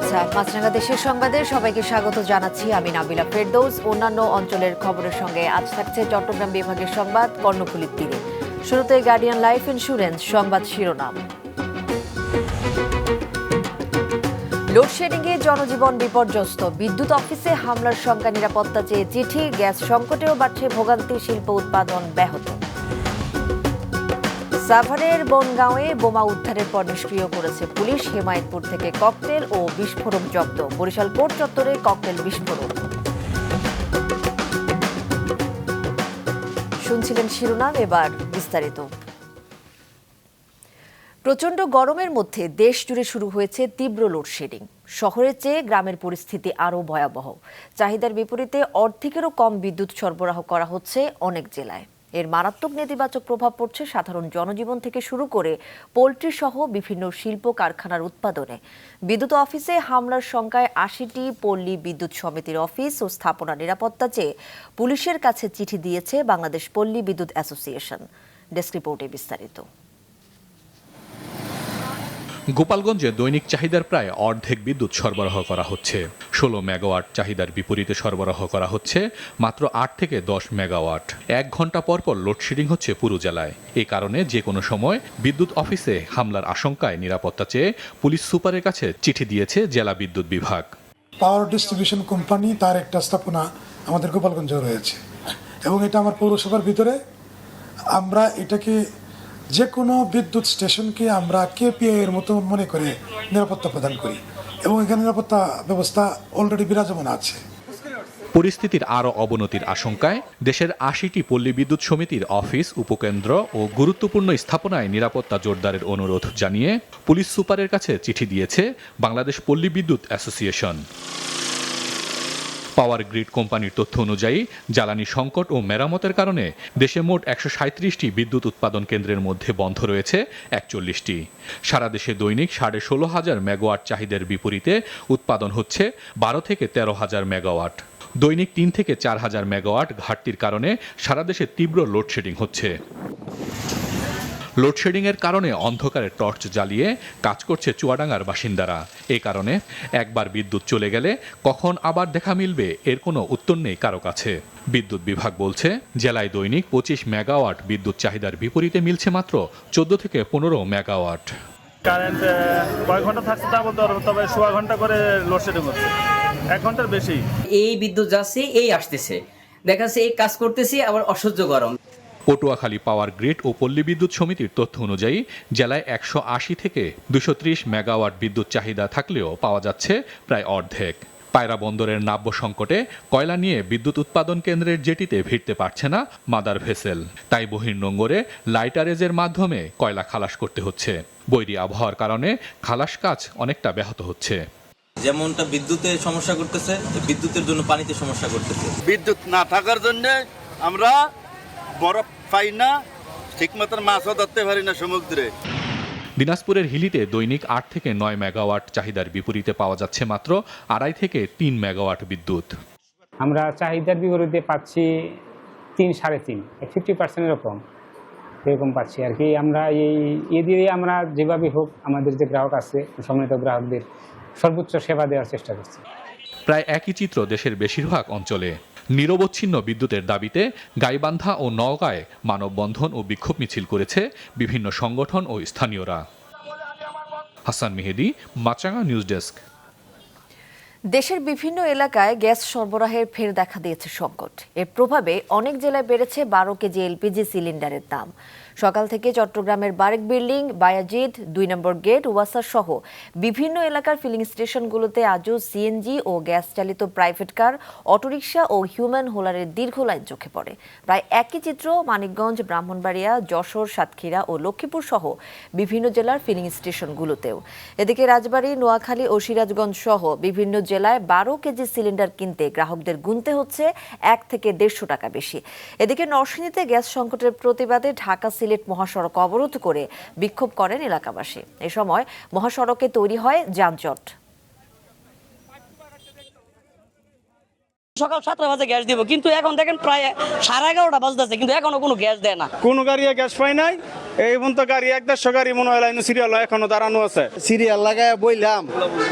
শুভেচ্ছা। মাছরাঙা দেশের সংবাদে সবাইকে স্বাগত জানাচ্ছি আমি নাবিলা ফেরদৌস। অন্যান্য অঞ্চলের খবরের সঙ্গে আজ থাকছে চট্টগ্রাম বিভাগের সংবাদ কর্ণফুলীর তীরে। শুরুতে গার্ডিয়ান লাইফ ইন্স্যুরেন্স সংবাদ শিরোনাম। লোডশেডিংয়ে জনজীবন বিপর্যস্ত, বিদ্যুৎ অফিসে হামলার শঙ্কা, নিরাপত্তা চেয়ে চিঠি, গ্যাস সংকটেও বাড়ছে ভোগান্তি, শিল্প উৎপাদন ব্যাহত। সাভারের বনগাঁওয়ে বোমা উদ্ধারের পর নিষ্ক্রিয় করেছে পুলিশ, হেমায়েতপুর থেকে ককটেল ও বিস্ফোরক জব্দ, বরিশাল কোর্ট চত্বরে ককটেল বিস্ফোরক। শুনছিলেন শিরোনাম, এবার বিস্তারিত। প্রচণ্ড গরমের মধ্যে দেশ জুড়ে শুরু হয়েছে তীব্র লোডশেডিং। শহরের চেয়ে গ্রামের পরিস্থিতি আরও ভয়াবহ। চাহিদার বিপরীতে অর্ধেকেরও কম বিদ্যুৎ সরবরাহ করা হচ্ছে অনেক জেলায়। এর মারাত্মক নেতিবাচক প্রভাব পড়ছে সাধারণ জনজীবন থেকে শুরু করে পোল্ট্রি সহ বিভিন্ন শিল্প কারখানার উৎপাদনে। বিদ্যুৎ অফিসে হামলার শঙ্কায় ৮০টি পল্লী বিদ্যুৎ সমিতির অফিস ও স্থাপনা নিরাপত্তা চেয়ে পুলিশের কাছে চিঠি দিয়েছে বাংলাদেশ পল্লী বিদ্যুৎ অ্যাসোসিয়েশন। ডেস্ক রিপোর্টে বিস্তারিত। গোপালগঞ্জে দৈনিক চাহিদার প্রায় অর্ধেক বিদ্যুৎ সরবরাহ করা হচ্ছে। ১৬ মেগাওয়াট চাহিদার বিপরীতে সরবরাহ করা হচ্ছে মাত্র ৮ থেকে ১০ মেগাওয়াট। ১ ঘন্টা পর পর লোডশেডিং হচ্ছে পুরো জেলায়। এই কারণে যে কোনো সময় বিদ্যুৎ অফিসে হামলার আশঙ্কায় নিরাপত্তা চেয়ে পুলিশ সুপারের কাছে চিঠি দিয়েছে জেলা বিদ্যুৎ বিভাগ। পাওয়ার ডিস্ট্রিবিউশন কোম্পানি তার একটা স্থাপনা আমাদের গোপালগঞ্জে রয়েছে এবং এটা আমার পৌরসভার ভিতরে। আমরা এটাকে যে কোনো বিদ্যুৎ স্টেশনকে আমরা কেপিআই এর মতো মনে করে নিরাপত্তা প্রদান করি এবং এখানে নিরাপত্তা ব্যবস্থা অলরেডি বিরাজমান আছে। পরিস্থিতির আরও অবনতির আশঙ্কায় দেশের ৮০টি পল্লী বিদ্যুৎ সমিতির অফিস, উপকেন্দ্র ও গুরুত্বপূর্ণ স্থাপনায় নিরাপত্তা জোরদারের অনুরোধ জানিয়ে পুলিশ সুপারের কাছে চিঠি দিয়েছে বাংলাদেশ পল্লী বিদ্যুৎ অ্যাসোসিয়েশন। পাওয়ার গ্রিড কোম্পানির তথ্য অনুযায়ী জ্বালানি সংকট ও মেরামতের কারণে দেশে মোট ১৩৭টি বিদ্যুৎ উৎপাদন কেন্দ্রের মধ্যে বন্ধ রয়েছে ৪১টি। সারা দেশে দৈনিক ১৬,৫০০ মেগাওয়াট চাহিদার বিপরীতে উৎপাদন হচ্ছে ১২ থেকে ১৩,০০০ মেগাওয়াট। দৈনিক ৩ থেকে ৪,০০০ মেগাওয়াট ঘাটতির কারণে সারা দেশে তীব্র লোডশেডিং হচ্ছে। লোডশেডিংয়ের কারণে অন্ধকারে টর্চ জ্বালিয়ে কাজ করছে চুয়াডাঙ্গার বাসিন্দারা। এই কারণে একবার বিদ্যুৎ চলে গেলে কখন আবার দেখা মিলবে এর কোনো উত্তর নেই কারো কাছে। বিদ্যুৎ বিভাগ বলছে জেলায় দৈনিক ২৫ মেগাওয়াট বিদ্যুৎ চাহিদার বিপরীতে মিলছে মাত্র ১৪ থেকে ১৫ মেগাওয়াট। কারেন্ট কয়েক ঘন্টা থাকছে তা বলতে পারবো, তবে ১৬ ঘন্টা করে লোডশেডিং হচ্ছে, ১ ঘন্টার বেশি। এই বিদ্যুৎ যাচ্ছে, এই আসতেছে, দেখা যাচ্ছে এই কাজ করতেছি, আবার অসহ্য গরম। পটুয়াখালী পাওয়ার গ্রিড ও পল্লী বিদ্যুৎ সমিতির তথ্য অনুযায়ী জেলায় ১৮০ থেকে ২৩০ মেগাওয়াট বিদ্যুৎ চাহিদা থাকলেও পাওয়া যাচ্ছে প্রায় অর্ধেক। পায়রা বন্দরের নাব্য সংকটে কয়লা নিয়ে বিদ্যুৎ উৎপাদন কেন্দ্রের জেটিতে ভিড়তে পারছে না মাদার ভেসেল। তাই বহির্নোঙরে লাইটারেজের মাধ্যমে কয়লা খালাস করতে হচ্ছে। বৈরী আবহাওয়ার কারণে খালাস কাজ অনেকটা ব্যাহত হচ্ছে। যেমনটা বিদ্যুতে সমস্যা করতেছে, বিদ্যুতের জন্য পানিতে সমস্যা করতেছে। বিদ্যুৎ না থাকার জন্য আমরা বরফ পাই না, ঠিক মতন মাছও ধরতে পারি না সমুদ্রে। দিনাজপুরের হিলিতে দৈনিক ৮ থেকে ৯ মেগাওয়াট চাহিদার বিপরীতে পাওয়া যাচ্ছে মাত্র ২.৫ থেকে ৩ মেগাওয়াট বিদ্যুৎ। আমরা চাহিদার বিপরীতে পাচ্ছি ৩-৩.৫, 50% কম এরকম পাচ্ছি আর কি। আমরা এই দিয়ে আমরা যেভাবে হোক আমাদের যে গ্রাহক আছে, সম্মানিত গ্রাহকদের সর্বোচ্চ সেবা দেওয়ার চেষ্টা করছি। প্রায় একই চিত্র দেশের বেশিরভাগ অঞ্চলে। নিরবচ্ছিন্ন বিদ্যুতের দাবিতে গাইবান্ধা ও নওগাঁয় মানববন্ধন ও বিক্ষোভ মিছিল করেছে বিভিন্ন সংগঠন ও স্থানীয়রা। হাসান মেহেদি, মাছরাঙা নিউজ ডেস্ক। দেশের বিভিন্ন এলাকায় গ্যাস সরবরাহের ফের দেখা দিয়েছে সংকট। এর প্রভাবে অনেক জেলায় বেড়েছে ১২ কেজি এলপিজি সিলিন্ডারের দাম। সকাল থেকে চট্টগ্রামের বারেক বিল্ডিং, বায়াজিদ, ২ নম্বর গেট, ওয়াসা সহ বিভিন্ন এলাকার ফিলিং স্টেশনগুলোতে আজও সিএনজি ও গ্যাস চালিত প্রাইভেট কার, অটোরিকশা ও হিউম্যান হোলারের দীর্ঘ লাইন চোখে পড়ে। প্রায় একই চিত্র মানিকগঞ্জ, ব্রাহ্মণবাড়িয়া, যশোর, সাতক্ষীরা ও লক্ষ্মীপুর সহ বিভিন্ন জেলার ফিলিং স্টেশনগুলোতেও। এদিকে রাজবাড়ী, নোয়াখালী ও সিরাজগঞ্জ সহ বিভিন্ন জেলায় ১২ কেজি সিলিন্ডার কিনতে গ্রাহকদের গুনতে হচ্ছে ১ থেকে ১৫০ টাকা বেশি। এদিকে নরসিংদীতে গ্যাস সংকটের প্রতিবাদে ঢাকা সিলেট মহাসড়ক অবরোধ করে বিক্ষোভ করেন এলাকাবাসী। এ সময় মহাসড়কে তৈরি হয় যানজট। সকাল 7টা বাজে গ্যাস দিব, কিন্তু এখন দেখেন প্রায় 11:30 বাজতেছে, কিন্তু এখনো কোনো গ্যাস দেয় না। কোনো গাড়ি গ্যাস পায় নাই, এই পর্যন্ত গাড়ি 1-150 গাড়ি মনে হয় লাইন সিরিয়াল এখনো দাঁড়ানো আছে। সিরিয়াল লাগায় বইলাম,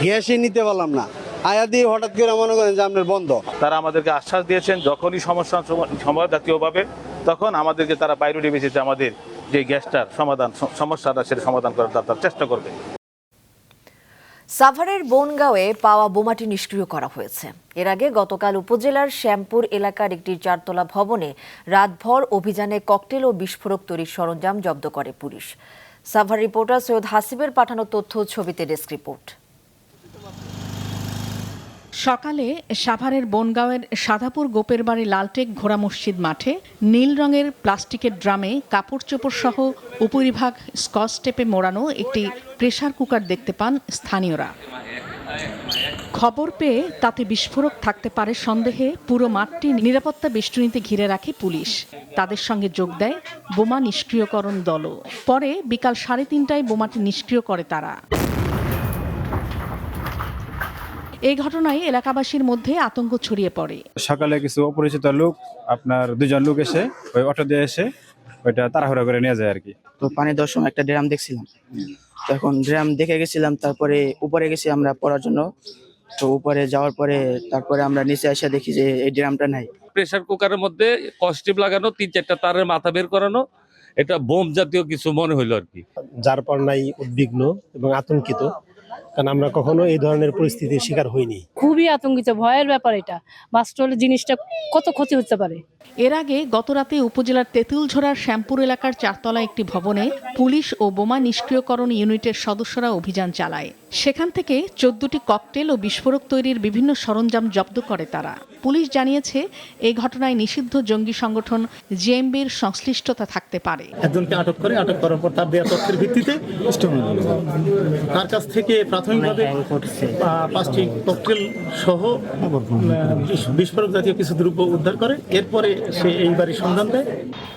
গ্যাসই নিতে পারলাম না। আয়া দিয়ে হঠাৎ করে মনে করেন যে আপনার বন্ধ। তারা আমাদেরকে আশ্বাস দিয়েছেন যখনই সমস্যা জাতীয়ভাবে তখন আমাদেরকে তারা প্রায়োরিটি বেসিসে আমাদের যে গ্যাসটার সমস্যাটা সেটা সমাধান করার তারা চেষ্টা করবে। সাভারের বনগাঁওয়ে পাওয়া বোমাটি নিষ্ক্রিয় করা হয়েছে। এর আগে গতকাল উপজেলার শ্যামপুর এলাকার একটি 4তলা ভবনে রাতভর অভিযানে ককটেল ও বিস্ফোরক তৈরির সরঞ্জাম জব্দ করে পুলিশ। সাভার রিপোর্টার সৈয়দ হাসিবের পাঠানো তথ্য, ছবিতে ডেস্ক রিপোর্ট। সকালে সাভারের বনগাঁওয়ের সাদাপুর গোপের বাড়ি লালটেক ঘোড়া মসজিদ মাঠে নীল রঙের প্লাস্টিকের ড্রামে কাপড় চোপড় সহ উপরিভাগ স্কচ টেপে মোড়ানো একটি প্রেসার কুকার দেখতে পান স্থানীয়রা। খবর পেয়ে তাতে বিস্ফোরক থাকতে পারে সন্দেহে পুরো মাঠটি নিরাপত্তা বেষ্টনীতে ঘিরে রাখে পুলিশ। তাদের সঙ্গে যোগ দেয় বোমা নিষ্ক্রিয়করণ দলও। পরে বিকাল 3:30টায় বোমাটি নিষ্ক্রিয় করে তারা। এই ঘটনায় এলাকাবাসীর মধ্যে আতঙ্ক ছড়িয়ে পড়ে। সকালে কিছু অপরিচিত লোক, আপনার 2জন লোক এসে ওই অটো দিয়ে এসে ওইটা তাড়াহুড়া করে নিয়ে যায় আর কি। তো পানি দেওয়ার সময় একটা ড্রাম দেখছিলাম, তখন ড্রাম দেখে গেছিলাম, তারপরে উপরে গেছি আমরা পড়ার জন্য। তো উপরে যাওয়ার পরে তারপরে আমরা নিচে এসে দেখি যে এই ড্রামটা নাই। প্রেসার কুকারের মধ্যে কস্টিপ লাগানো, 3-4টা তারের মাথা বের করানো, এটা বোম জাতীয় কিছু মনে হইলো আর কি। যার পর নাই উদ্বিগ্ন এবং আতঙ্কিত, কারণ আমরা কখনো এই ধরনের পরিস্থিতির শিকার হইনি। খুবই আতঙ্কিত, ভয়ের ব্যাপার এটা। বাস্ট হলে জিনিসটা কত ক্ষতি হতে পারে। এর আগে গতরাতে উপজেলার তেঁতুলঝোড়ার শ্যামপুর এলাকার 4তলা একটি ভবনে পুলিশ ও বোমা নিষ্ক্রিয়করণ ইউনিটের সদস্যরা অভিযান চালায়। সেখান থেকে 14টি ককটেল ও বিস্ফোরক তৈরির বিভিন্ন সরঞ্জাম জব্দ করে তারা। পুলিশ জানিয়েছে এই ঘটনায় নিষিদ্ধ জঙ্গি সংগঠন জেএমবির সংশ্লিষ্টতা থাকতে পারে। একজনকে আটক করার পর তার দেয়া তথ্যের ভিত্তিতে তার কাছ থেকে প্রাথমিকভাবে 5টি ককটেল সহ বিস্ফোরক জাতীয় কিছু দ্রব্য উদ্ধার করে। এরপরে সে এই বাড়ির সন্ধান দেয়।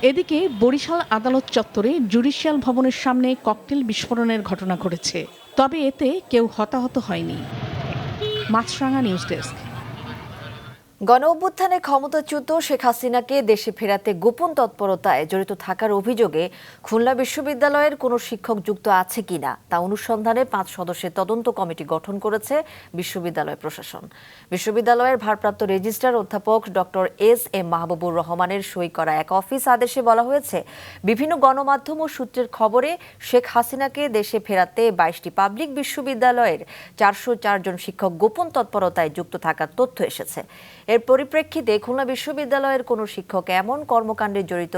এদিকে বরিশাল আদালত চত্বরে জুডিশিয়াল ভবনের সামনে ককটেল বিস্ফোরণের ঘটনা ঘটেছে, তবে এতে কেউ হতাহত হয়নি। মাছরাঙা নিউজ ডেস্ক। গণ অভ্যুত্থানে ক্ষমতাচ্যুত শেখ হাসিনাকে দেশে ফেরাতে গোপন তৎপরতায় জড়িত থাকার অভিযোগে খুলনা বিশ্ববিদ্যালয়ের কোনো শিক্ষক যুক্ত আছে কিনা তা অনুসন্ধানে 5 সদস্যের তদন্ত কমিটি গঠন করেছে বিশ্ববিদ্যালয় প্রশাসন। বিশ্ববিদ্যালয়ের ভারপ্রাপ্ত রেজিস্ট্রার অধ্যাপক ডক্টর এস.এম. মাহবুবুর রহমানের সই করা এক অফিস আদেশে বলা হয়েছে, বিভিন্ন গণমাধ্যম ও সূত্রের খবরে শেখ হাসিনাকে দেশে ফেরাতে 22টি পাবলিক বিশ্ববিদ্যালয়ের 404 জন শিক্ষক গোপন তৎপরতায় যুক্ত থাকার তথ্য এসেছে। এর পরিপ্রেক্ষিতে খুলনা বিশ্ববিদ্যালয়ের কোনো শিক্ষক এমন কর্মকাণ্ডে জড়িত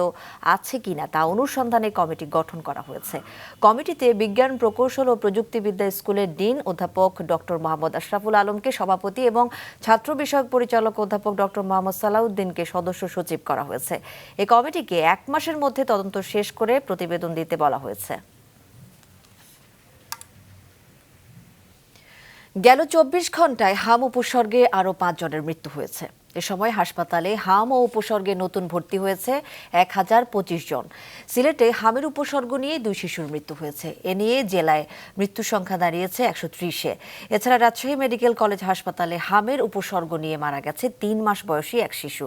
আছে কিনা তা অনুসন্ধানে কমিটি গঠন করা হয়েছে। কমিটিতে বিজ্ঞান প্রকৌশল ও প্রযুক্তিবিদ্যা স্কুলের ডিন অধ্যাপক ডক্টর মোহাম্মদ আশরাফুল আলমকে সভাপতি এবং ছাত্র বিষয়ক পরিচালক অধ্যাপক ডক্টর মোহাম্মদ সালাউদ্দিনকে সদস্য সচিব করা হয়েছে। এই কমিটিকে 1 মাসের মধ্যে তদন্ত শেষ করে প্রতিবেদন দিতে বলা হয়েছে। গেল 24 ঘন্টায় হাম উপসর্গে আরও 5 জনের মৃত্যু হয়েছে। এ সময় হাসপাতালে হাম ও উপসর্গে নতুন ভর্তি হয়েছে 1025 জন। সিলেটে হামের উপসর্গ নিয়ে 2 শিশুর মৃত্যু হয়েছে। এ নিয়ে জেলায় মৃত্যু সংখ্যা দাঁড়িয়েছে 130-এ। এছাড়া রাজশাহী মেডিকেল কলেজ হাসপাতালে হামের উপসর্গ নিয়ে মারা গেছে 3 মাস বয়সী এক শিশু।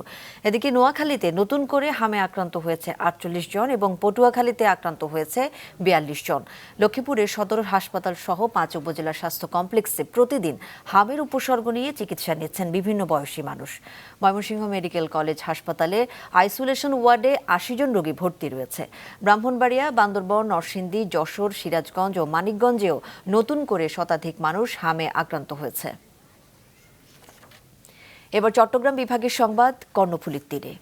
এদিকে নোয়াখালীতে নতুন করে হামে আক্রান্ত হয়েছে 48 জন এবং পটুয়াখালীতে আক্রান্ত হয়েছে 42 জন। লক্ষ্মীপুরের সদর হাসপাতাল সহ 5 উপজেলা স্বাস্থ্য কমপ্লেক্সে প্রতিদিন হামের উপসর্গ নিয়ে চিকিৎসা নিচ্ছেন বিভিন্ন বয়সী মানুষ। ময়মনসিংহ মেডিকেল কলেজ হাসপাতালে আইসোলেশন ওয়ার্ডে 80 জন রোগী ভর্তি রয়েছে। ব্রাহ্মণবাড়িয়া, বান্দরবান, নরসিংদী, যশোর, সিরাজগঞ্জ ও মানিকগঞ্জেও নতুন করে শতাধিক মানুষ হামে আক্রান্ত হয়েছে। এবার চট্টগ্রাম বিভাগের সংবাদ কর্ণফুলীর তীরে।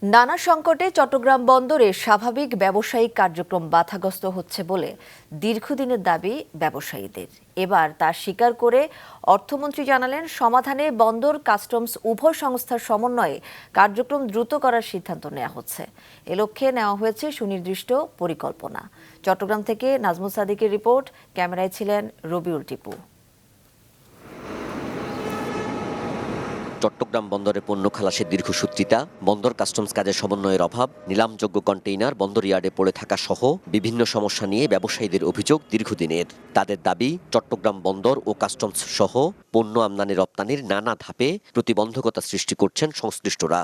নানা সংকটে চট্টগ্রাম বন্দরে স্বাভাবিক ব্যবসায়িক কার্যক্রম বাধাগ্রস্ত হচ্ছে বলে দীর্ঘদিনের দাবি ব্যবসায়ীদের। এবার তা স্বীকার করে অর্থমন্ত্রী জানালেন, সমাধানে বন্দর, কাস্টমস উভয় সংস্থার সমন্বয়ে কার্যক্রম দ্রুত করার সিদ্ধান্ত নেওয়া হচ্ছে। এ লক্ষ্যে নেওয়া হয়েছে সুনির্দিষ্ট পরিকল্পনা। চট্টগ্রাম থেকে নাজমুল সাদিকের রিপোর্ট, ক্যামেরায় ছিলেন রবিউল টিপু। চট্টগ্রাম বন্দরে পণ্য খালাসের দীর্ঘসূত্রিতা, বন্দর কাস্টমস কাজের সমন্বয়ের অভাব, নিলামযোগ্য কন্টেইনার বন্দর ইয়ার্ডে পড়ে থাকা সহ বিভিন্ন সমস্যা নিয়ে ব্যবসায়ীদের অভিযোগ দীর্ঘদিনের। তাদের দাবি, চট্টগ্রাম বন্দর ও কাস্টমস সহ পণ্য আমদানি রপ্তানির নানা ধাপে প্রতিবন্ধকতা সৃষ্টি করছেন সংশ্লিষ্টরা।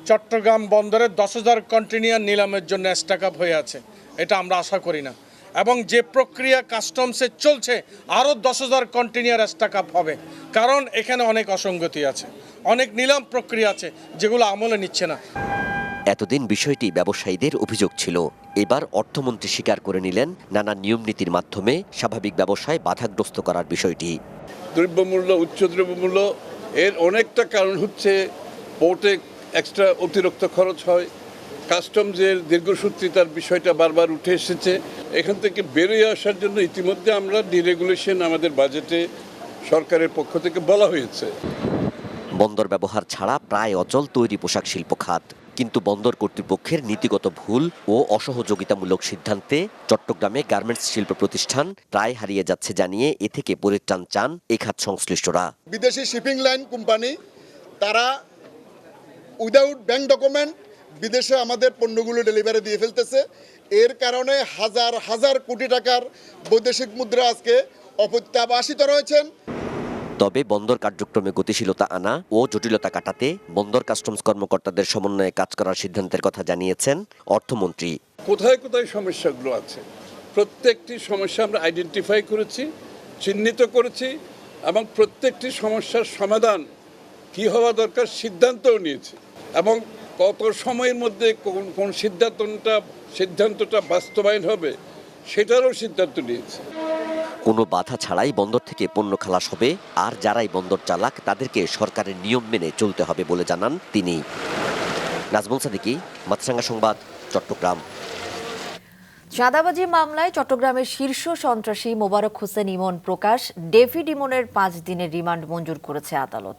চট্টগ্রাম বন্দরে 10,000 কন্টেইনার নিলামের জন্য স্ট্যাক আপ হয়ে আছে, এটা আমরা আশা করি না। এবং যে প্রক্রিয়া কাস্টমসে চলছে, আরও 10,000 কন্টেইনার স্ট্যাক আপ হবে, কারণ এখানে অনেক অসঙ্গতি আছে, অনেক নিলাম প্রক্রিয়া আছে যেগুলো আমলে নিচ্ছে না। এতদিন বিষয়টি ব্যবসায়ীদের অভিযোগ ছিল। এবার অর্থমন্ত্রী স্বীকার করে নিলেন নানা নিয়ম নীতির মাধ্যমে স্বাভাবিক ব্যবসায় বাধাগ্রস্ত করার বিষয়টি। দ্রব্যমূল্য, উচ্চ দ্রব্যমূল্য, এর অনেকটা কারণ হচ্ছে পোর্টে এক্সট্রা অতিরিক্ত খরচ হয়, কাস্টমসের দীর্ঘসূত্রিতার বিষয়টা বারবার উঠে এসেছে। এখান থেকে বেরিয়ে আসার জন্য ইতিমধ্যে আমরা ডিরেগুলেশন আমাদের বাজেটে সরকারের পক্ষ থেকে বলা হয়েছে। বন্দর ব্যবহার ছাড়া প্রায় অচল তৈরি পোশাক শিল্প খাত, কিন্তু বন্দর কর্তৃপক্ষের নীতিগত ভুল ও অসহযোগিতামূলক সিদ্ধান্তে চট্টগ্রামে গার্মেন্টস শিল্প প্রতিষ্ঠান প্রায় হারিয়ে যাচ্ছে জানিয়ে এ থেকে পরিত্রাণ চান এ খাত সংশ্লিষ্টরা। বিদেশি শিপিং লাইন কোম্পানি তারা উইদাউট ব্যাংক ডকুমেন্ট বিদেশে আমাদের পণ্যগুলো ডেলিভারি দিয়ে ফেলতেছে। এর কারণে হাজার হাজার কোটি টাকার বৈদেশিক মুদ্রা আজকে অপ্রত্যাবাসিত রয়েছেন। তবে বন্দর কার্যক্রমে গতিশীলতা আনা ও জটিলতা কাটাতে বন্দর কাস্টমস কর্মকর্তাদের সমন্বয়ে কাজ করার সিদ্ধান্তের কথা জানিয়েছেন অর্থমন্ত্রী। কোথায় কোথায় সমস্যাগুলো আছে, প্রত্যেকটি সমস্যা আমরা আইডেন্টিফাই করেছি, চিহ্নিত করেছি এবং প্রত্যেকটি সমস্যার সমাধান কি হওয়া দরকার সিদ্ধান্তও নিয়েছি এবং কত সময়ের মধ্যে কোন সিদ্ধান্তটা বাস্তবায়ন হবে সেটারও সিদ্ধান্ত নিয়েছে। কোনো বাধা ছাড়াই বন্দর থেকে পণ্য খালাস হবে, আর যারাই বন্দর চালাক তাদেরকে সরকারের নিয়ম মেনে চলতে হবে বলে জানান তিনি। নাজমুল সাদিকি, মাছরাঙ্গা সংবাদ, চট্টগ্রাম। চাঁদাবাজি মামলায় চট্টগ্রামের শীর্ষ সন্ত্রাসী মোবারক হোসেন ইমন প্রকাশ ডেভিড ইমনের 5 দিনের রিমান্ড মঞ্জুর করেছে আদালত।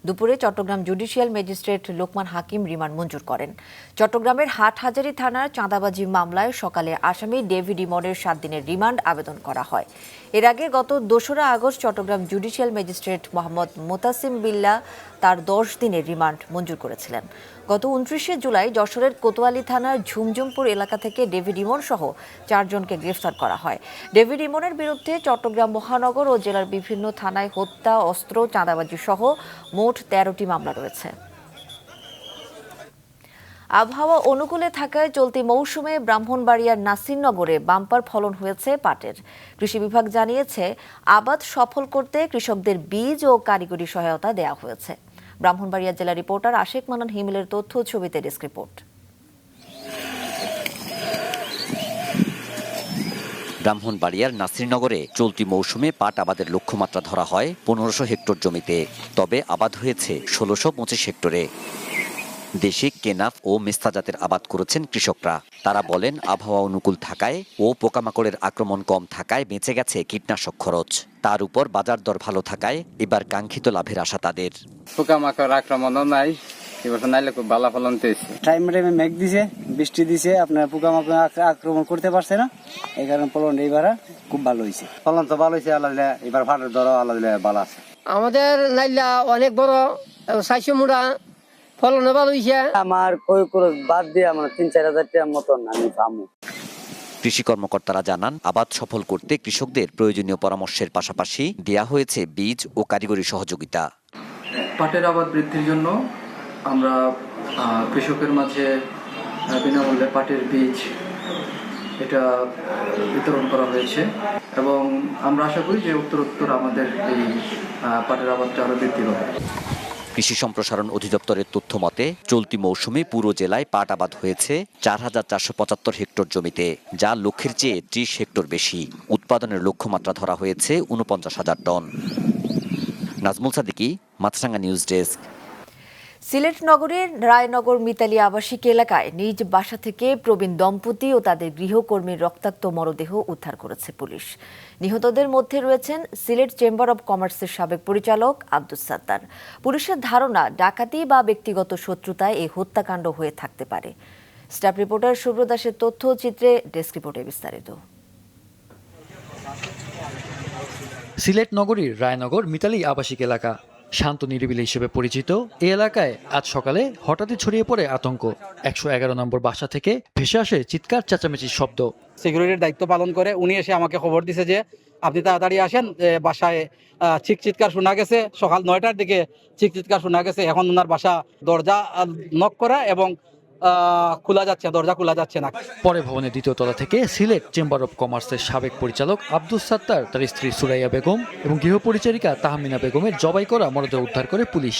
দুপুরে চট্টগ্রাম জুডিশিয়াল ম্যাজিস্ট্রেট লোকমান হাকিম রিমান্ড মঞ্জুর করেন। চট্টগ্রামের হাটহাজারী থানার চাঁদাবাজি মামলায় সকালে আসামি ডেভিড ইমনের 7 দিনের রিমান্ড আবেদন করা হয়। এর আগে গত 2রা আগস্ট চট্টগ্রাম জুডিশিয়াল ম্যাজিস্ট্রেট মোহাম্মদ মোতাসিম বিল্লাহ তার 10 দিনের রিমান্ড মঞ্জুর করেছিলেন। গত 29শে জুলাই যশোরের কোতোয়ালি থানার ঝুমঝুমপুর এলাকা থেকে ডেভিড ইমন সহ 4 জনকে গ্রেফতার করা হয়। ডেভিড ইমনের বিরুদ্ধে চট্টগ্রাম মহানগর ও জেলার বিভিন্ন থানায় হত্যা, অস্ত্র, চাঁদাবাজি সহ মোট 13টি মামলা রয়েছে। আবহাওয়া অনুকূলে থাকায় চলতি মৌসুমে ব্রাহ্মণবাড়িয়ার নাসিরনগরে বাম্পার ফলন হয়েছে পাটের। কৃষি বিভাগ জানিয়েছে, আবাদ সফল করতে কৃষকদের বীজ ও কারিগরি সহায়তা দেওয়া হয়েছে। ব্রাহ্মণবাড়িয়া জেলা রিপোর্টার আশেক মানান হিমেলের তথ্য ছবিতে ডেস্ক রিপোর্ট। ব্রাহ্মণবাড়িয়ার নাসিরনগরে চলতি মৌসুমে পাট আবাদের লক্ষ্যমাত্রা ধরা হয় 1500 হেক্টর জমিতে, তবে আবাদ হয়েছে 1625 হেক্টরে। দেশি কেনাফ ও মেস্তা জাতের আবাদ করেছেন কৃষকরা। তারা বলেন, আবহাওয়া অনুকূল থাকায় ও পোকামাকড়ের আক্রমণ কম থাকায় বেঁচে গেছে কীটনাশক খরচ। তার উপর বাজার দর ভালো থাকায় এবার কাঙ্ক্ষিত লাভের আশা তাদের। পোকামাকড় আক্রমণও নাই, এবছর নাইলে খুব ভালো ফলন পেয়েছে। টাইমে টাইমে মেঘ দিছে, বৃষ্টি দিছে, আপনার পোকামাকড় আক্রমণ করতে পারছে না, এই কারণে ফলন এইবার খুব ভালো হয়েছে। ফলন তো ভালো হয়েছে, আল্লাহ দিলে এবার ভাটের দরও আল্লাহ দিলে ভালো আছে। আমাদের নাইলা অনেক বড় 400 মুড়া ফলন ভালো হয়েছে। আমার কই করে বাদ দিয়ে আমার 3-4 হাজার টাকার মতন আমি পাবো। কৃষি কর্মকর্তারা জানান, আবাদ সফল করতে কৃষকদের প্রয়োজনীয় পরামর্শের পাশাপাশি দেয়া হয়েছে বীজ ও কারিগরি সহযোগিতা। পাটের আবাদ বৃদ্ধির জন্য আমরা কৃষকের মাঝে বিনামূল্যে পাটের বীজ এটা বিতরণ করা হয়েছে এবং আমরা আশা করি যে উত্তরোত্তর আমাদের এই পাটের আবাদটা আরো বৃদ্ধি হবে। কৃষি সম্প্রসারণ অধিদপ্তরের তথ্য মতে চলতি মৌসুমে পুরো জেলায় পাট আবাদ হয়েছে 4475 হেক্টর জমিতে, যা লক্ষ্যের চেয়ে 30 হেক্টর বেশি। উৎপাদনের লক্ষ্যমাত্রা ধরা হয়েছে 49,000 টন। নাজমুল সাদিকি, মাছরাঙ্গা নিউজ ডেস্ক। সিলেট নগরীর রায়নগর মিতালি আবাসিক এলাকায় নিজ বাসা থেকে প্রবীণ দম্পতি ও তাদের গৃহকর্মীর রক্তাক্ত মরদেহ উদ্ধার করেছে পুলিশ। নিহতদের মধ্যে রয়েছেন সিলেট চেম্বার অব কমার্সের সাবেক পরিচালক আব্দুস সাত্তার। পুলিশের ধারণা, ডাকাতি বা ব্যক্তিগত শত্রুতায় এই হত্যাকাণ্ড হয়ে থাকতে পারে। স্টাফ রিপোর্টার শুভ্র দাসের তথ্য চিত্রে ডেস্ক রিপোর্টে বিস্তারিত। সিলেট নগরীর রায়নগর মিতালি আবাসিক এলাকা শান্ত নিরিবিলি হিসেবে পরিচিত এই এলাকায় আজ সকালে হঠাৎই ছড়িয়ে পড়ে আতঙ্ক। ১১১ নম্বর বাসা থেকে ভেসে আসে চিৎকার চেঁচামেচির শব্দ। সিকিউরিটির দায়িত্ব পালন করে উনি এসে আমাকে খবর দিছে যে আপনি তাড়াতাড়ি আসেন, বাসায় চিৎকার শোনা গেছে। সকাল 9টার দিকে চিৎকার শোনা গেছে। এখন ওনার বাসা দরজা নক করা এবং দরজা খোলা যাচ্ছে না। পরে ভবনের দ্বিতীয় তলা থেকে সিলেট চেম্বার অব কমার্সের সাবেক পরিচালক আব্দুস সাত্তার, তার স্ত্রী সুরাইয়া বেগম এবং গৃহপরিচারিকা তাহমিনা বেগমের জবাই করা মরদেহ উদ্ধার করে পুলিশ।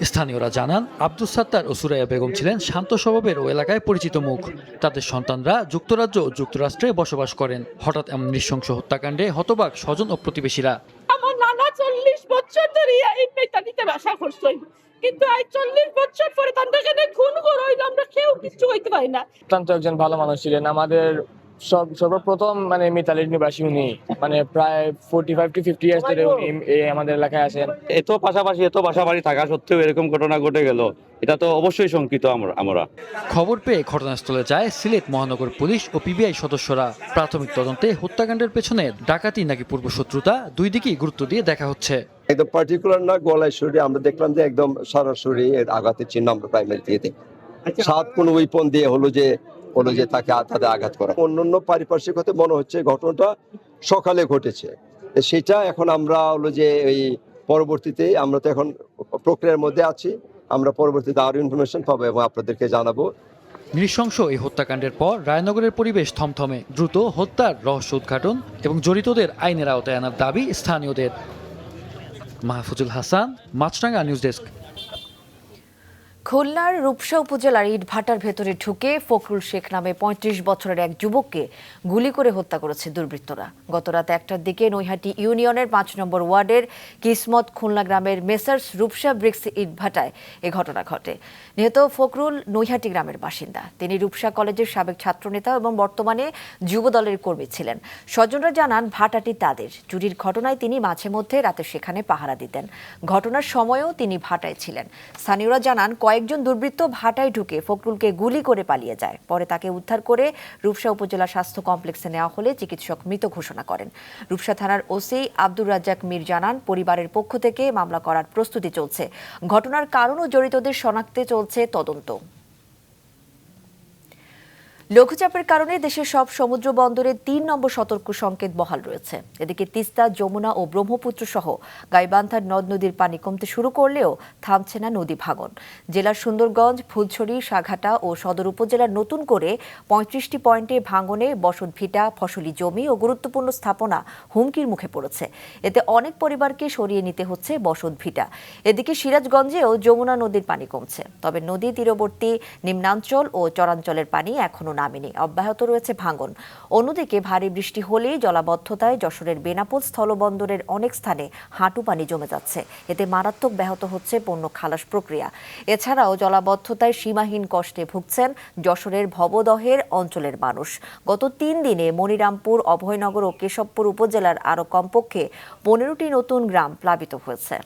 স্থানীয়রা জানান, আব্দুস সাত্তার ও সুরাইয়া বেগম ছিলেন শান্ত স্বভাবের ও এলাকায় পরিচিত মুখ। তাদের সন্তানরা যুক্তরাজ্য ও যুক্তরাষ্ট্রে বসবাস করেন। হঠাৎ এমন নৃশংস হত্যাকাণ্ডে হতবাক স্বজন ও প্রতিবেশীরা। আমার নানা 40 বছর ধরে এই মেটালিতে বাসা করছে, কিন্তু আজ 40 বছর পরে তান্ডাকে খুন করে হইলো, আমরা কেউ কিছু হইতে পারি না। অত্যন্ত একজন ভালো মানুষ ছিলেন। আমাদের সর্বপ্রথম মিতালির নিবাসী উনি, প্রায় 45 to 50 ইয়ার্স ধরে উনি আমাদের এলাকায় আছেন। এত পাশাপাশি এত বাসাবাড়ি থাকা সত্ত্বেও এরকম ঘটনা ঘটে গেল, এটা তো অবশ্যই শঙ্কিত আমরা। খবর পেয়ে ঘটনাস্থলে যায় সিলেট মহানগর পুলিশ ও পিবিআই সদস্যরা। প্রাথমিক তদন্তে হত্যাকাণ্ডের পেছনে ডাকাতি নাকি পূর্বশত্রুতা, দুই দিকেই গুরুত্ব দিয়ে দেখা হচ্ছে। একদম পার্টিকুলার না, গলায় শরীরে আমরা দেখলাম যে একদম সরাসরি আঘাতের চিহ্ন আমরা প্রাইমারি দিয়ে দেখি। সাত কোন উইপন দিয়ে হলো যে তাকে তাদের আঘাত করা। অন্যান্য পারিপার্শ্বিক হতে মনে হচ্ছে ঘটনাটা সকালে ঘটেছে। সেটা এখন আমরা এই পরবর্তীতে আমরা তো এখন প্রক্রিয়ার মধ্যে আছি, আমরা পরবর্তীতে আরো ইনফরমেশন পাবো এবং আপনাদেরকে জানাবো। নৃশংস এই হত্যাকাণ্ডের পর রায়নগরের পরিবেশ থমথমে। দ্রুত হত্যার রহস্য উদ্ঘাটন এবং জড়িতদের আইনের আওতায় আনার দাবি স্থানীয়দের। মাহফুজুল হাসান, মাছরাঙ্গা নিউজ ডেস্ক। খুলনার রূপসা উপজেলার ইটভাটার ভেতরে ঢুকে ফখরুল শেখ নামে 35 বছরের এক যুবককে গুলি করে হত্যা করেছে দুর্বৃত্তরা। গত রাত 1টার দিকে নৈহাটি ইউনিয়নের 5 নম্বর ওয়ার্ডের কিসমত খুলনা গ্রামের মেসার্স রূপসা ব্রিক্স ইটভাটায় এ ঘটনা ঘটে। নিহত ফখরুল নৈহাটি গ্রামের বাসিন্দা। তিনি রূপসা কলেজের সাবেক ছাত্রনেতা এবং বর্তমানে যুব দলের কর্মী ছিলেন। স্বজনরা জানান, ভাটাটি তাদের। চুরির ঘটনায় তিনি মাঝে মধ্যে রাতে সেখানে পাহারা দিতেন। ঘটনার সময়ও তিনি ভাটায় ছিলেন। স্থানীয়রা জানান, কয়েকজন দুর্বৃত্ত ভাটায় ঢুকে ফখরুলকে গুলি করে পালিয়ে যায়। পরে তাকে উদ্ধার করে রূপসা উপজেলা স্বাস্থ্য কমপ্লেক্সে নেওয়া হলে চিকিৎসক মৃত ঘোষণা করেন। রূপসা থানার ওসি আব্দুর রাজ্জাক মীর জানান, পরিবারের পক্ষ থেকে মামলা করার প্রস্তুতি চলছে। ঘটনার কারণ ও জড়িতদের শনাক্তে চলছে তদন্ত। লঘুচাপের কারণে দেশের সব সমুদ্র বন্দরে 3 নম্বর সতর্ক সংকেত বহাল রয়েছে। এদিকে তিস্তা, যমুনা ও ব্রহ্মপুত্র সহ গাইবান্ধার নদ নদীর পানি কমতে শুরু করলেও থামছে না নদী ভাঙন। জেলার সুন্দরগঞ্জ, ফুলছড়ি, সাঘাটা ও সদর উপজেলার নতুন করে 35টি পয়েন্টে ভাঙনে বসতভিটা, ফসলি জমি ও গুরুত্বপূর্ণ স্থাপনা হুমকির মুখে পড়েছে। এতে অনেক পরিবারকে সরিয়ে নিতে হচ্ছে বসতভিটা। এদিকে সিরাজগঞ্জেও যমুনা নদীর পানি কমছে, তবে নদী তীরবর্তী নিম্নাঞ্চল ও চরাঞ্চলের পানি এখনো নামেনি, অব্যাহত রয়েছে ভাঙন। অন্যদিকে ভারী বৃষ্টি হলেই জলাবদ্ধতায় যশোরের বেনাপোল স্থলবন্দরের অনেক স্থানে হাঁটু পানি জমে যাচ্ছে। এতে মারাত্মক ব্যাহত হচ্ছে পণ্য খালাস প্রক্রিয়া। এছাড়াও জলাবদ্ধতায় সীমাহীন কষ্টে ভুগছেন যশোরের ভবদহের অঞ্চলের মানুষ। গত 3 দিনে মনিরামপুর, অভয়নগর ও কেশবপুর উপজেলার আরও কমপক্ষে 15টি নতুন গ্রাম প্লাবিত হয়েছে।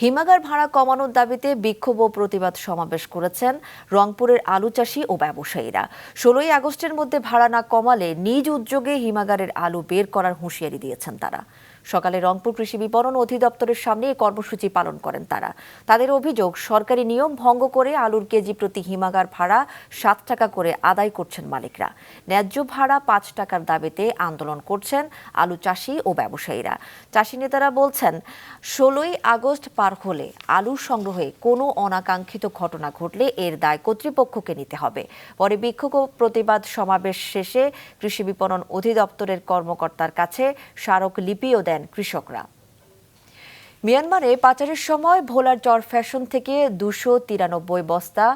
হিমাগার ভাড়া কমানোর দাবিতে বিক্ষোভ ও প্রতিবাদ সমাবেশ করেছেন রংপুরের আলু চাষি ও ব্যবসায়ীরা। 16ই আগস্টের মধ্যে ভাড়া না কমালে নিজ উদ্যোগে হিমাগারের আলু বের করার হুঁশিয়ারি দিয়েছেন তারা। সকালে রংপুর কৃষি বিপণন অধিদপ্তরের সামনে এই কর্মসূচি পালন করেন তারা। তাদের অভিযোগ, সরকারি নিয়ম ভঙ্গ করে আলুর কেজি প্রতি হিমাগার ভাড়া 7 টাকা করে আদায় করছেন মালিকরা। ন্যায্য ভাড়া 5 টাকার দাবিতে আন্দোলন করছেন আলু চাষি ও ব্যবসায়ীরা। চাষি নেতারা বলছেন, 16ই আগস্ট পার হলে আলু সংগ্রহে কোনো অনাকাঙ্ক্ষিত ঘটনা ঘটলে এর দায় কর্তৃপক্ষকে নিতে হবে। পরে বিক্ষোভ ও প্রতিবাদ সমাবেশ শেষে কৃষি বিপণন অধিদপ্তরের কর্মকর্তার কাছে স্মারকলিপিও দেন কৃষকরা। মিয়ানমারে পাচারের সময় ভোলার চর ফ্যাশন থেকে 293 বস্তা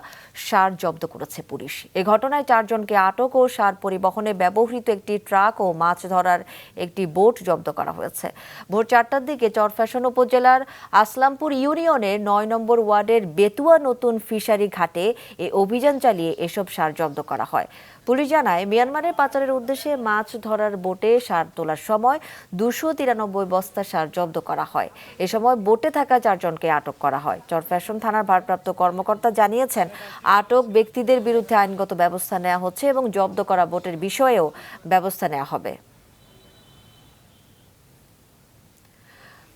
সার জব্দ করেছে পুলিশ। এ ঘটনায় 4 জনকে আটক ও সার পরিবহনে ব্যবহৃত একটি ট্রাক ও মাছ ধরার একটি বোট জব্দ করা হয়েছে। ভোর 4টার দিকে চর ফ্যাশন উপজেলার আসলামপুর ইউনিয়নের 9 নম্বর ওয়ার্ডের বেতুয়া নতুন ফিশারি ঘাটে এ অভিযান চালিয়ে এসব সার জব্দ করা হয়। পুলিশ জানায়, মিয়ানমারে পাচারের উদ্দেশ্যে মাছ ধরার বোটে সার তোলার সময় 293 বস্তা সার জব্দ করা হয়। এ সময় বোটে থাকা 4 জনকে আটক করা হয়। চর ফ্যাশন থানার ভারপ্রাপ্ত কর্মকর্তা জানিয়েছেন, আটক ব্যক্তিদের বিরুদ্ধে আইনগত ব্যবস্থা নেওয়া হচ্ছে এবং জব্দ করা বোটের বিষয়েও ব্যবস্থা নেওয়া হবে।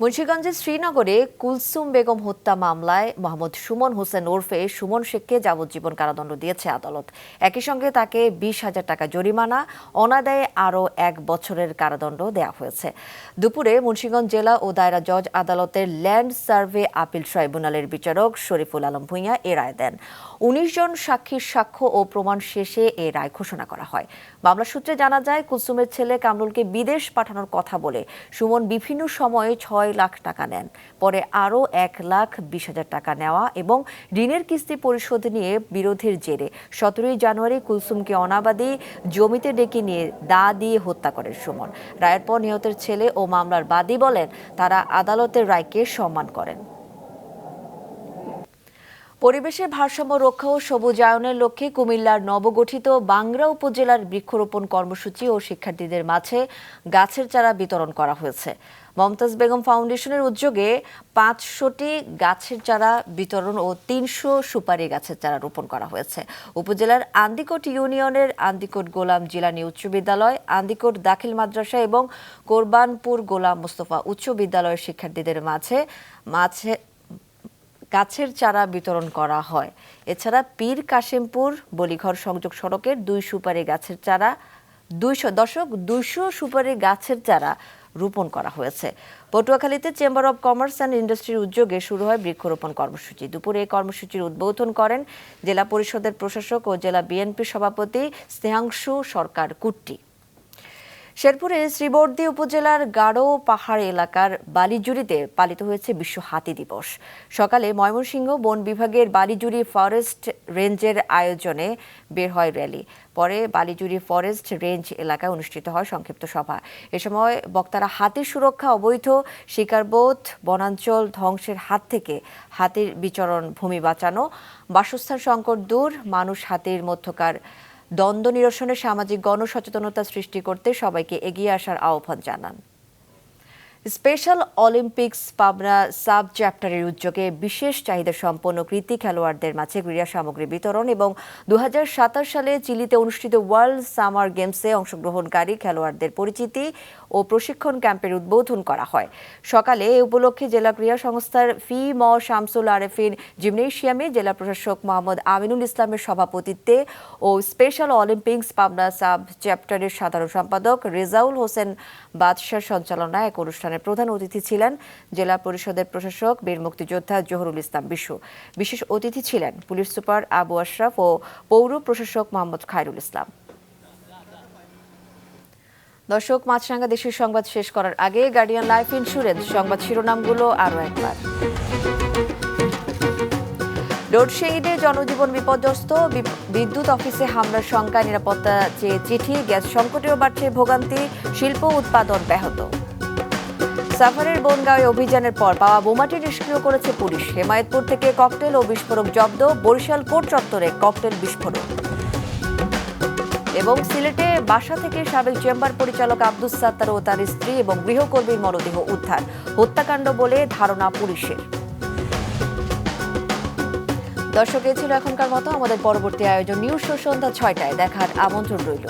মুন্সিগঞ্জের শ্রীনগরে কুলসুম বেগম হত্যা মামলায় মোহাম্মদ সুমন হোসেন ওরফে সুমন শেখকে যাবজ্জীবন কারাদণ্ড দিয়েছে আদালত। একই সঙ্গে তাকে 20,000 টাকা জরিমানা, অনাদায়ে আরও 1 বছরের কারাদণ্ড দেওয়া হয়েছে। দুপুরে মুন্সিগঞ্জ জেলা ও দায়রা জজ আদালতের ল্যান্ড সার্ভে আপিল ট্রাইব্যুনালের বিচারক শরীফুল আলম ভূঁইয়া এ রায় দেন। 19 জন সাক্ষীর সাক্ষ্য ও প্রমাণ শেষে এ রায় ঘোষণা করা হয়। মামলা সূত্রে জানা যায়, কুলসুমের ছেলে কামরুলকে বিদেশ পাঠানোর কথা বলে সুমন বিভিন্ন সময়ে 6 লাখ টাকা নেন। পরে আরও 1,20,000 টাকা নেওয়া এবং ঋণের কিস্তি পরিশোধ নিয়ে বিরোধের জেরে 17 জানুয়ারি কুলসুমকে অনাবাদী জমিতে ডেকে নিয়ে দা দিয়ে হত্যা করেন সুমন। রায়ের পর নিহতের ছেলে ও মামলার বাদী বলেন, তারা আদালতের রায়কে সম্মান করেন। পরিবেশের ভারসাম্য রক্ষা ও সবুজায়নের লক্ষ্যে কুমিল্লার নবগঠিত বাংরা উপজেলার বৃক্ষরোপণ কর্মসূচি ও শিক্ষার্থীদের মাঝে গাছের চারা বিতরণ করা হয়েছে। মমতাজ বেগম ফাউন্ডেশনের উদ্যোগে 500টি গাছের চারা বিতরণ ও 300 সুপারি গাছের চারা রোপণ করা হয়েছে। উপজেলার আন্দিকোট ইউনিয়নের আন্দিকোট গোলাম জিলানী উচ্চ বিদ্যালয়, আন্দিকোট দাখিল মাদ্রাসা এবং কোরবানপুর গোলাম মোস্তফা উচ্চ বিদ্যালয়ের শিক্ষার্থীদের মাঝে গাছের চারা বিতরণ করা হয়। এছাড়া পীর কাশিমপুর বলিঘর সংযোগ সড়কের 2 সুপারি গাছের চারা 200 সুপারি গাছের চারা রোপণ করা হয়েছে। পটুয়াখালীতে চেম্বার অব কমার্স অ্যান্ড ইন্ডাস্ট্রির উদ্যোগে শুরু হয় বৃক্ষরোপণ কর্মসূচি। দুপুরে এই কর্মসূচির উদ্বোধন করেন জেলা পরিষদের প্রশাসক ও জেলা বিএনপি সভাপতি স্নেহাংশু সরকার কুট্টি। শেরপুরে শ্রীবর্দী উপজেলার গাঢ় পাহাড় এলাকার বালিজুড়িতে পালিত হয়েছে বিশ্ব হাতি দিবস। সকালে ময়মনসিংহ বন বিভাগের বালিজুড়ি ফরেস্ট রেঞ্জের আয়োজনে বের হয় র্যালি। পরে বালিজুড়ি ফরেস্ট রেঞ্জ এলাকায় অনুষ্ঠিত হয় সংক্ষিপ্ত সভা। এ সময় বক্তারা হাতির সুরক্ষা, অবৈধ শিকারবোধ, বনাঞ্চল ধ্বংসের হাত থেকে হাতির বিচরণ ভূমি বাঁচানো, বাসস্থান সংকট দূর, মানুষ হাতির মধ্যকার দ্বন্দ্ব নিরসনে সামাজিক গণসচেতনতা সৃষ্টি করতে সবাইকে এগিয়ে আসার আহ্বান জানান। স্পেশাল অলিম্পিক্স পাবনা সাব চ্যাপ্টারের উদ্যোগে বিশেষ চাহিদা সম্পন্ন কৃতি খেলোয়াড়দের মাঝে ক্রীড়া সামগ্রী বিতরণ এবং 2027 সালে চিলিতে অনুষ্ঠিত ওয়ার্ল্ড সামার গেমসে অংশগ্রহণকারী খেলোয়াড়দের পরিচিতি ও প্রশিক্ষণ ক্যাম্পের উদ্বোধন করা হয়। সকালে এ উপলক্ষে জেলা ক্রীড়া সংস্থার ফি ম শামসুল আরেফিন জিমনেশিয়ামে জেলা প্রশাসক মোহাম্মদ আমিনুল ইসলামের সভাপতিত্বে ও স্পেশাল অলিম্পিক্স পাবনা সাব চ্যাপ্টারের সাধারণ সম্পাদক রেজাউল হোসেন বাদশার সঞ্চালনায় এক অনুষ্ঠানে প্রধান অতিথি ছিলেন জেলা পরিষদের প্রশাসক বীর মুক্তিযোদ্ধা জহুরুল ইসলাম বিশু। বিশেষ অতিথি ছিলেন পুলিশ সুপার আবু আশরাফ ও পৌর প্রশাসক মোহাম্মদ খায়রুল ইসলাম। দর্শক, মাছরাঙ্গা দেশের সংবাদ শেষ করার আগে গার্ডিয়ান লাইফ ইন্স্যুরেন্স সংবাদ শিরোনামগুলো আরও একবার। লোডশেডিংয়ে জনজীবন বিপর্যস্ত, বিদ্যুৎ অফিসে হামলার শঙ্কা, নিরাপত্তা চেয়ে চিঠি, গ্যাস সংকটেও বাড়ছে ভোগান্তি, শিল্প উৎপাদন ব্যাহত। সাভারের বনগাঁওয়ে অভিযানের পর পাওয়া বোমাটি নিষ্ক্রিয় করেছে পুলিশ। হেমায়েতপুর থেকে ককটেল ও বিস্ফোরক জব্দ, বরিশাল কোর্ট চত্বরে ককটেল বিস্ফোরক। এবং সিলেটে বাসা থেকে সাবেক চেম্বার পরিচালক আব্দুস সাত্তার ও তার স্ত্রী এবং গৃহকর্মীর মরদেহ উদ্ধার, হত্যাকাণ্ড বলে ধারণা পুলিশের। দর্শক, এ ছিল এখনকার মতো। আমাদের পরবর্তী আয়োজন নিউজ শো সন্ধ্যা 6টায় দেখার আমন্ত্রণ রইল।